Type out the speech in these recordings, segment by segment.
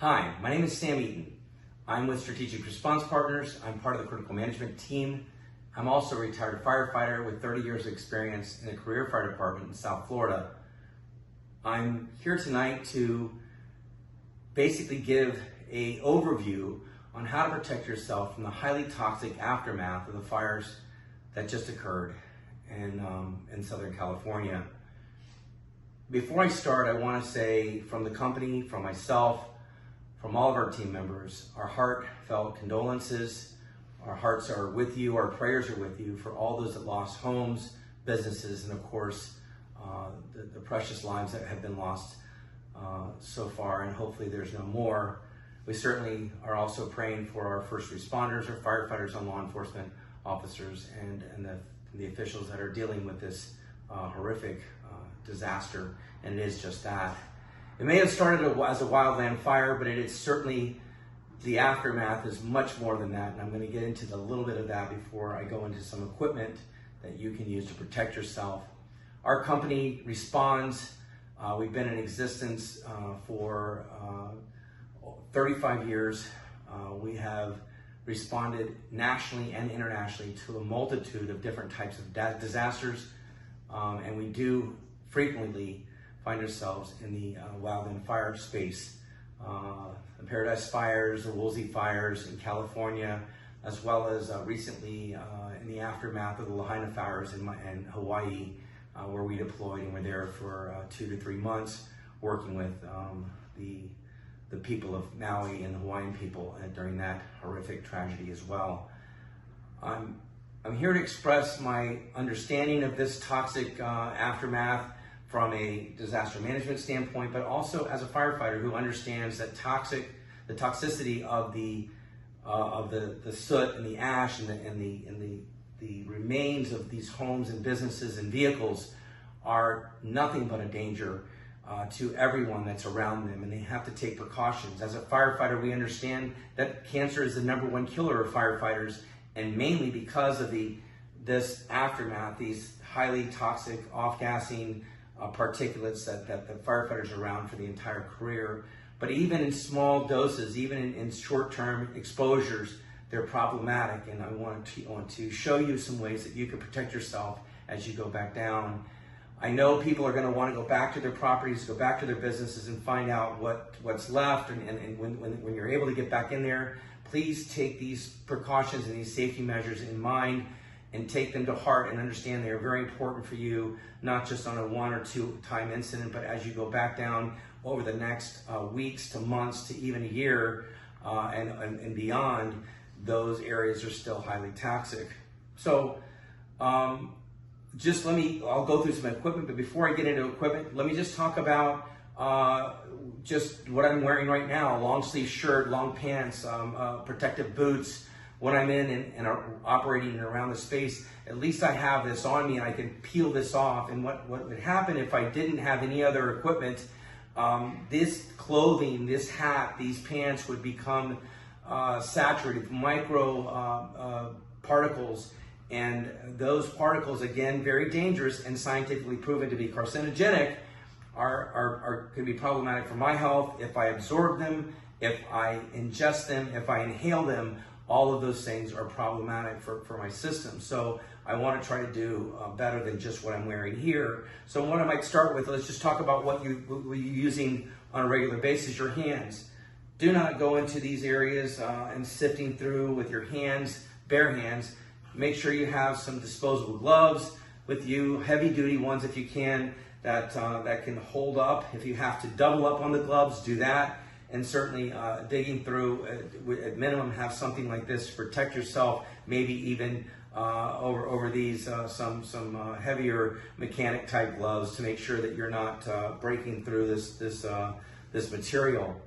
Hi, my name is Sam Eaton. I'm with Strategic Response Partners. I'm part of the critical management team. I'm also a retired firefighter with 30 years of experience in a career fire department in South Florida. I'm here tonight to basically give an overview on how to protect yourself from the highly toxic aftermath of the fires that just occurred in Southern California. Before I start, I want to say from the company, from myself, from all of our team members, our heartfelt condolences. Our hearts are with you, our prayers are with you for all those that lost homes, businesses, and of course, the precious lives that have been lost so far, and hopefully there's no more. We certainly are also praying for our first responders, our firefighters and law enforcement officers, and the officials that are dealing with this horrific disaster, and it is just that. It may have started as a wildland fire, but it is certainly, the aftermath is much more than that, and I'm going to get into a little bit of that before I go into some equipment that you can use to protect yourself. Our company responds. We've been in existence for 35 years. We have responded nationally and internationally to a multitude of different types of disasters, and we do frequently find ourselves in the wildland fire space. The Paradise fires, the Woolsey fires in California, as well as recently in the aftermath of the Lahaina fires in Hawaii, where we deployed and were there for 2 to 3 months working with the people of Maui and the Hawaiian people during that horrific tragedy as well. I'm here to express my understanding of this toxic aftermath from a disaster management standpoint, but also as a firefighter who understands that the toxicity of the soot and the ash and the remains of these homes and businesses and vehicles are nothing but a danger to everyone that's around them, and they have to take precautions. As a firefighter, we understand that cancer is the #1 killer of firefighters, and mainly because of this aftermath, these highly toxic off-gassing particulates that the firefighters are around for the entire career. But even in small doses, even in short-term exposures, they're problematic. And I want to show you some ways that you can protect yourself as you go back down. I know people are going to want to go back to their properties, go back to their businesses, and find out what's left. And when you're able to get back in there, please take these precautions and these safety measures in mind and take them to heart and understand they are very important for you, not just on a 1 or 2 time incident, but as you go back down over the next weeks to months to even a year and beyond, those areas are still highly toxic. So I'll go through some equipment, but before I get into equipment, let me just talk about just what I'm wearing right now: a long sleeve shirt, long pants, protective boots. When I'm in and operating around the space, at least I have this on me and I can peel this off. And what would happen if I didn't have any other equipment, this clothing, this hat, these pants would become saturated with micro particles. And those particles, again, very dangerous and scientifically proven to be carcinogenic, are going to be problematic for my health if I absorb them, if I ingest them, if I inhale them. All of those things are problematic for my system. So I want to try to do better than just what I'm wearing here. So what I might start with, let's just talk about what you're using on a regular basis: your hands. Do not go into these areas and sifting through with your hands, bare hands. Make sure you have some disposable gloves with you, heavy duty ones if you can, that can hold up. If you have to double up on the gloves, do that. And certainly digging through, at minimum, have something like this to protect yourself, maybe even over these some heavier mechanic type gloves to make sure that you're not breaking through this material.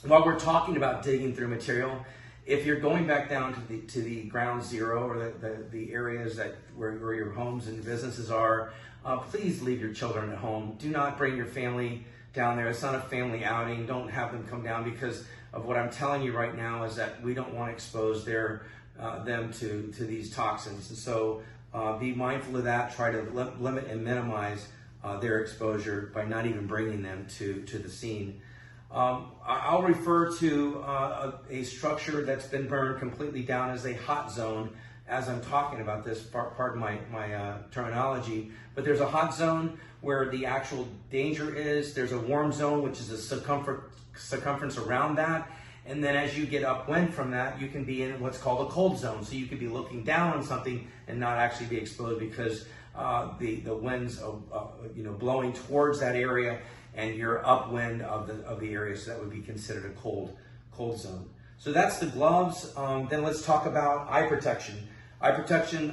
While we're talking about digging through material, if you're going back down to the ground zero, or the areas where your homes and businesses are, please leave your children at home. Do not bring your family down there. It's not a family outing. Don't have them come down, because of what I'm telling you right now is that we don't want to expose them to these toxins. And so be mindful of that. Try to limit and minimize their exposure by not even bringing them to the scene. I'll refer to a structure that's been burned completely down as a hot zone as I'm talking about this, pardon my terminology, but there's a hot zone where the actual danger is. There's a warm zone, which is a circumference around that. And then as you get upwind from that, you can be in what's called a cold zone. So you could be looking down on something and not actually be exposed because the winds blowing towards that area, and you're upwind of the area, so that would be considered a cold zone. So that's the gloves. Then let's talk about eye protection. Eye protection,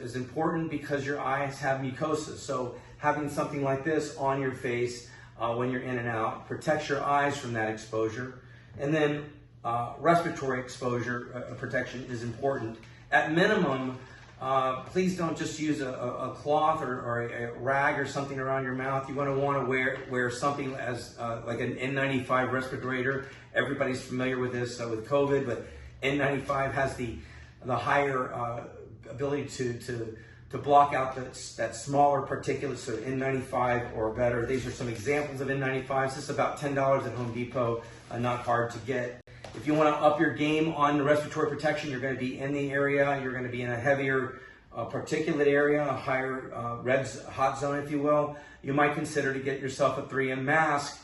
is important because your eyes have mucosa. So having something like this on your face when you're in and out protects your eyes from that exposure. And then respiratory exposure protection is important. At minimum, please don't just use a cloth or a rag or something around your mouth. You want to wear something as like an N95 respirator. Everybody's familiar with this with COVID, but N95 has the higher ability to block out that smaller particulate, so N95 or better. These are some examples of N95s. This is about $10 at Home Depot, not hard to get. If you want to up your game on the respiratory protection, you're going to be in the area, you're going to be in a heavier particulate area, a higher hot zone, if you will. You might consider to get yourself a 3M mask.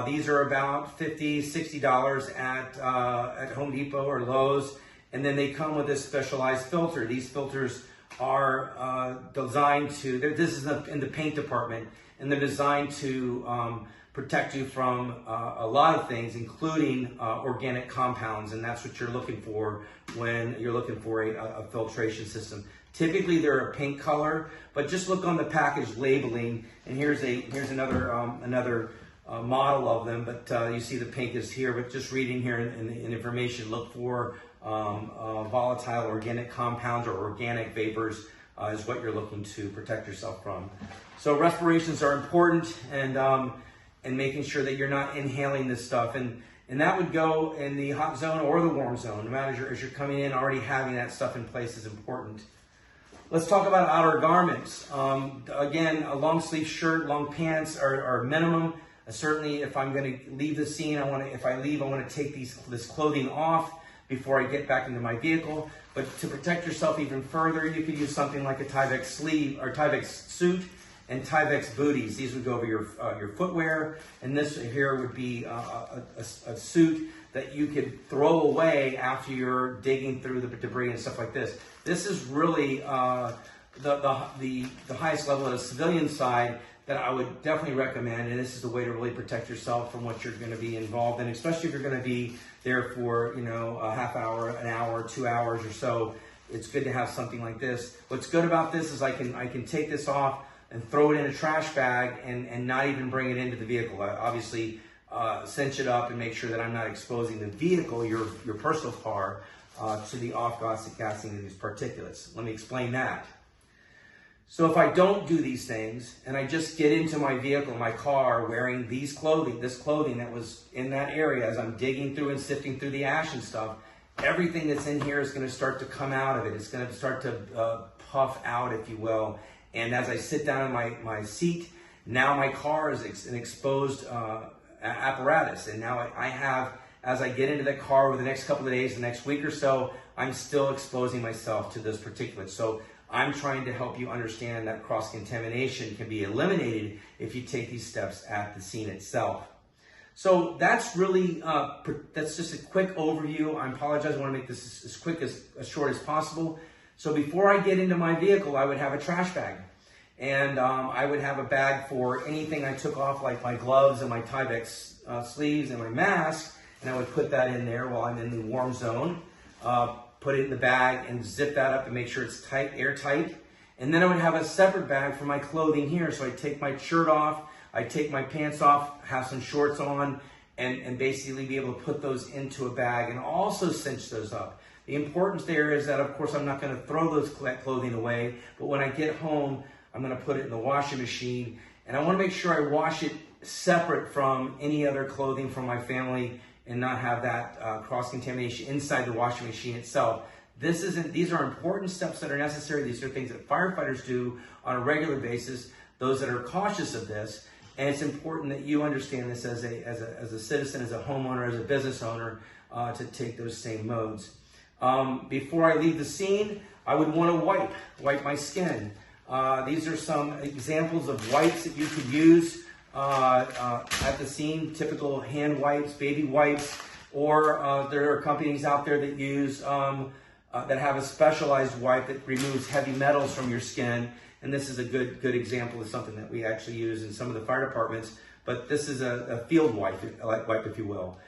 These are about $50, $60 at Home Depot or Lowe's. And then they come with this specialized filter. These filters are designed to, this is in the paint department, and they're designed to protect you from a lot of things, including organic compounds, and that's what you're looking for when you're looking for a filtration system. Typically they're a pink color, but just look on the package labeling, and here's another model of them, but you see the pink is here, but just reading here in the information, look for volatile organic compounds or organic vapors is what you're looking to protect yourself from. So respirations are important, and making sure that you're not inhaling this stuff, and that would go in the hot zone or the warm zone. No matter as you're coming in, already having that stuff in place is important. Let's talk about outer garments. Again, a long sleeve shirt, long pants are minimum. Certainly, if I'm going to leave the scene, I want to take this clothing off before I get back into my vehicle. But to protect yourself even further, you could use something like a Tyvek sleeve or Tyvek suit and Tyvek booties. These would go over your footwear, and this here would be a suit that you could throw away after you're digging through the debris and stuff like this. This is really the highest level at a civilian side that I would definitely recommend, and this is the way to really protect yourself from what you're going to be involved in, especially if you're going to be there for a half hour, an hour, 2 hours or so. It's good to have something like this. What's good about this is I can take this off and throw it in a trash bag and not even bring it into the vehicle. I obviously cinch it up and make sure that I'm not exposing the vehicle, your personal car, to the off-gassing of these particulates. Let me explain that. So if I don't do these things and I just get into my vehicle, my car, wearing this clothing that was in that area as I'm digging through and sifting through the ash and stuff, everything that's in here is going to start to come out of it. It's going to start to puff out, if you will. And as I sit down in my seat, now my car is an exposed apparatus. And now I have, as I get into the car over the next couple of days, the next week or so, I'm still exposing myself to those particulates. So I'm trying to help you understand that cross-contamination can be eliminated if you take these steps at the scene itself. So that's really, that's just a quick overview. I apologize, I want to make this as short as possible. So before I get into my vehicle, I would have a trash bag. And I would have a bag for anything I took off, like my gloves and my Tyvek sleeves and my mask, and I would put that in there while I'm in the warm zone. Put it in the bag and zip that up and make sure it's tight, airtight. And then I would have a separate bag for my clothing here. So I'd take my shirt off, I'd take my pants off, have some shorts on, and basically be able to put those into a bag and also cinch those up. The importance there is that, of course, I'm not going to throw those clothing away, but when I get home, I'm going to put it in the washing machine. And I want to make sure I wash it separate from any other clothing from my family and not have that cross-contamination inside the washing machine itself. These are important steps that are necessary. These are things that firefighters do on a regular basis, those that are cautious of this. And it's important that you understand this as a citizen, as a homeowner, as a business owner, to take those same modes. Before I leave the scene, I would want to wipe my skin. These are some examples of wipes that you could use at the scene, typical hand wipes, baby wipes, or there are companies out there that use, that have a specialized wipe that removes heavy metals from your skin. And this is a good example of something that we actually use in some of the fire departments, but this is a field wipe, if you will.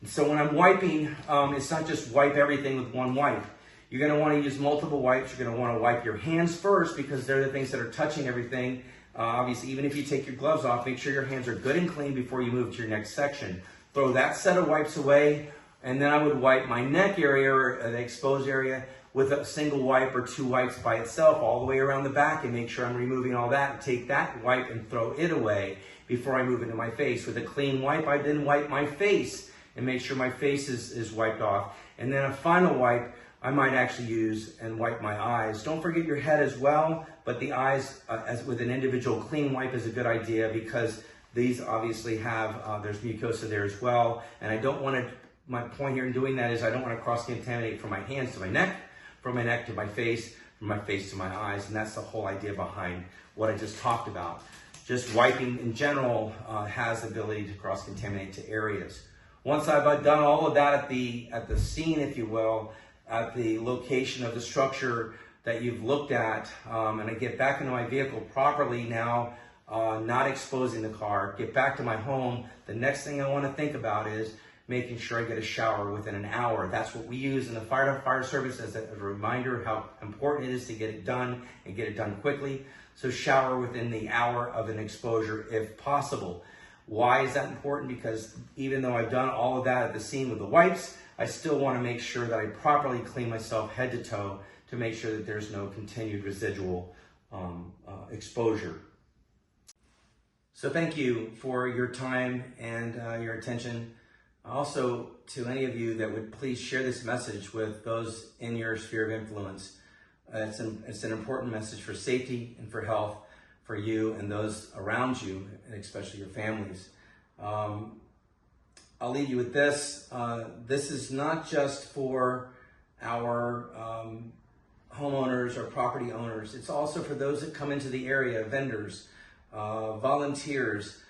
And so when I'm wiping, it's not just wipe everything with one wipe. You're going to want to use multiple wipes. You're going to want to wipe your hands first because they're the things that are touching everything. Obviously, even if you take your gloves off, make sure your hands are good and clean before you move to your next section. Throw that set of wipes away, and then I would wipe my neck area or the exposed area with a single wipe or two wipes by itself all the way around the back, and make sure I'm removing all that, and take that wipe and throw it away before I move into my face. With a clean wipe, I then wipe my face and make sure my face is wiped off. And then a final wipe I might actually use and wipe my eyes. Don't forget your head as well, but the eyes as with an individual clean wipe is a good idea because these obviously have, there's mucosa there as well. And I don't want to, my point here in doing that is I don't want to cross-contaminate from my hands to my neck, from my neck to my face, from my face to my eyes. And that's the whole idea behind what I just talked about. Just wiping in general has the ability to cross-contaminate to areas. Once I've done all of that at the scene, if you will, at the location of the structure that you've looked at, and I get back into my vehicle properly now, not exposing the car, get back to my home, the next thing I want to think about is making sure I get a shower within an hour. That's what we use in the fire service as a reminder how important it is to get it done and get it done quickly. So shower within the hour of an exposure if possible. Why is that important? Because even though I've done all of that at the scene with the wipes, I still want to make sure that I properly clean myself head to toe to make sure that there's no continued residual exposure. So thank you for your time and your attention. Also, to any of you that would please share this message with those in your sphere of influence. It's an important message for safety and for health for you and those around you, and especially your families. I'll leave you with this. This is not just for our homeowners or property owners. It's also for those that come into the area, vendors, volunteers,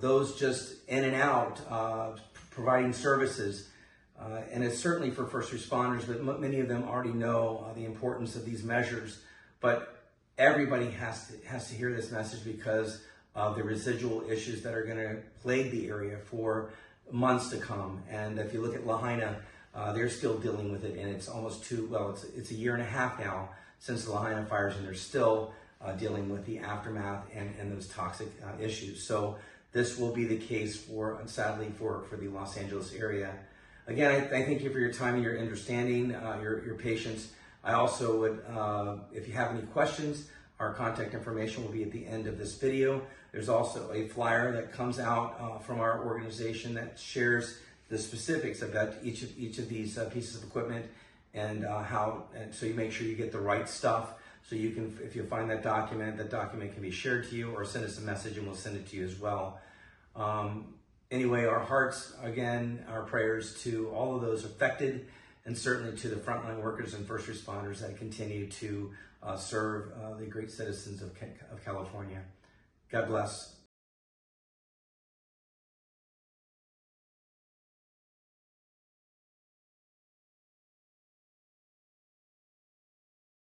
those just in and out, providing services. And it's certainly for first responders, but many of them already know the importance of these measures. But everybody has to hear this message because of the residual issues that are going to plague the area for months to come. And if you look at Lahaina, they're still dealing with it, and it's almost it's a year and a half now since the Lahaina fires, and they're still dealing with the aftermath and those toxic issues. So this will be the case sadly for the Los Angeles area. Again, I thank you for your time and your understanding, your patience. I also would, if you have any questions, our contact information will be at the end of this video. There's also a flyer that comes out from our organization that shares the specifics about each of these pieces of equipment and so you make sure you get the right stuff. So you can, if you find that document can be shared to you, or send us a message and we'll send it to you as well. Anyway, our hearts, again, our prayers to all of those affected, and certainly to the frontline workers and first responders that continue to serve the great citizens of California. God bless.